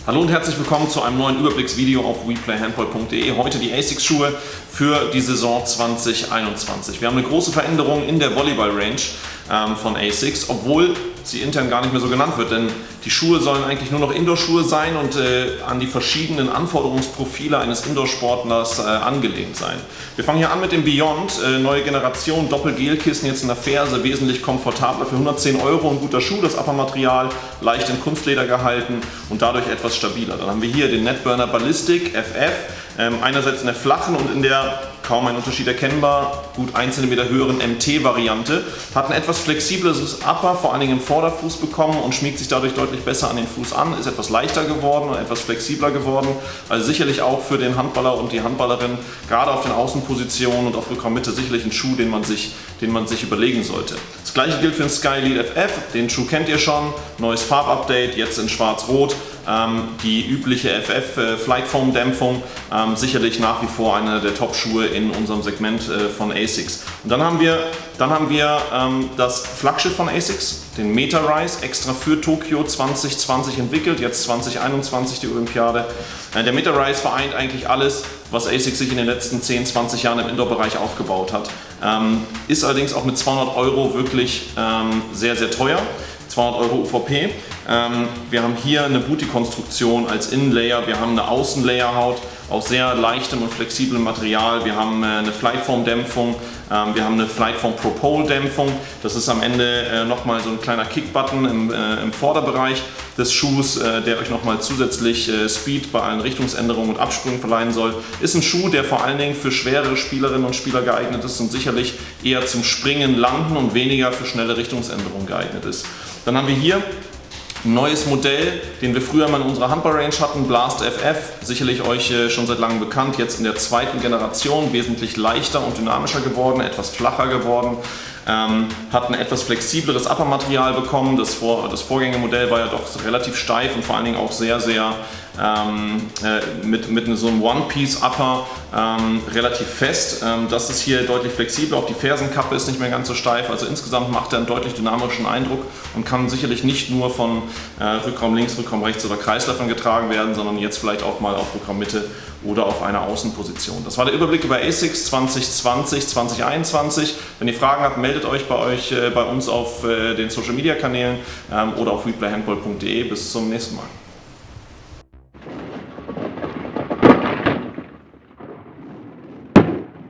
Hallo und herzlich willkommen zu einem neuen Überblicksvideo auf weplayhandball.de. Heute die ASICS-Schuhe für die Saison 2021. Wir haben eine große Veränderung in der Volleyball-Range von ASICS, obwohl sie intern gar nicht mehr so genannt wird, denn die Schuhe sollen eigentlich nur noch Indoor-Schuhe sein und an die verschiedenen Anforderungsprofile eines Indoor-Sportlers angelehnt sein. Wir fangen hier an mit dem Beyond, neue Generation, Doppel-Gel-Kissen jetzt in der Ferse, wesentlich komfortabler für 110 €, ein guter Schuh, das Upper-Material leicht in Kunstleder gehalten und dadurch etwas stabiler. Dann haben wir hier den Netburner Ballistic FF, einerseits in der flachen und in der kaum ein Unterschied erkennbar, gut 1 cm höheren MT-Variante, hat ein etwas flexibleres Upper, vor allen Dingen im Vorderfuß bekommen und schmiegt sich dadurch deutlich besser an den Fuß an, ist etwas leichter geworden und etwas flexibler geworden, also sicherlich auch für den Handballer und die Handballerin, gerade auf den Außenpositionen und auf Rückraummitte sicherlich ein Schuh, den man sich überlegen sollte. Das gleiche gilt für den Sky Lead FF, den Schuh kennt ihr schon, neues Farbupdate, jetzt in schwarz-rot, die übliche FF Flight Foam Dämpfung, sicherlich nach wie vor einer der Top-Schuhe in unserem Segment von ASICS. Und dann haben wir das Flaggschiff von ASICS, den Meta-Rise, extra für Tokio 2020 entwickelt, jetzt 2021 die Olympiade. Der Meta-Rise vereint eigentlich alles, was ASICS sich in den letzten 10, 20 Jahren im Indoor-Bereich aufgebaut hat. Ist allerdings auch mit 200 € wirklich sehr, sehr teuer. 200 € UVP. Wir haben hier eine Booty-Konstruktion als Innenlayer, wir haben eine Außenlayerhaut aus sehr leichtem und flexiblem Material, wir haben eine Flightfoam-Dämpfung, wir haben eine Flightfoam Pro-Pole-Dämpfung. Das ist am Ende nochmal so ein kleiner Kickbutton im Vorderbereich des Schuhs, der euch nochmal zusätzlich Speed bei allen Richtungsänderungen und Absprüngen verleihen soll. Ist ein Schuh, der vor allen Dingen für schwere Spielerinnen und Spieler geeignet ist und sicherlich eher zum Springen, Landen und weniger für schnelle Richtungsänderungen geeignet ist. Dann haben wir hier ein neues Modell, den wir früher mal in unserer Handball-Range hatten, Blast FF, sicherlich euch schon seit langem bekannt, jetzt in der zweiten Generation, wesentlich leichter und dynamischer geworden, etwas flacher geworden, hat ein etwas flexibleres Upper-Material bekommen, das Vorgängermodell war ja doch relativ steif und vor allen Dingen auch sehr, sehr mit so einem One-Piece-Upper relativ fest. Das ist hier deutlich flexibler, auch die Fersenkappe ist nicht mehr ganz so steif, also insgesamt macht er einen deutlich dynamischen Eindruck und kann sicherlich nicht nur von Rückraum links, Rückraum rechts oder Kreisläufern getragen werden, sondern jetzt vielleicht auch mal auf Rückraum Mitte oder auf einer Außenposition. Das war der Überblick über ASICS 2020, 2021. Wenn ihr Fragen habt, meldet euch bei uns auf den Social Media Kanälen oder auf weplayhandball.de. Bis zum nächsten Mal.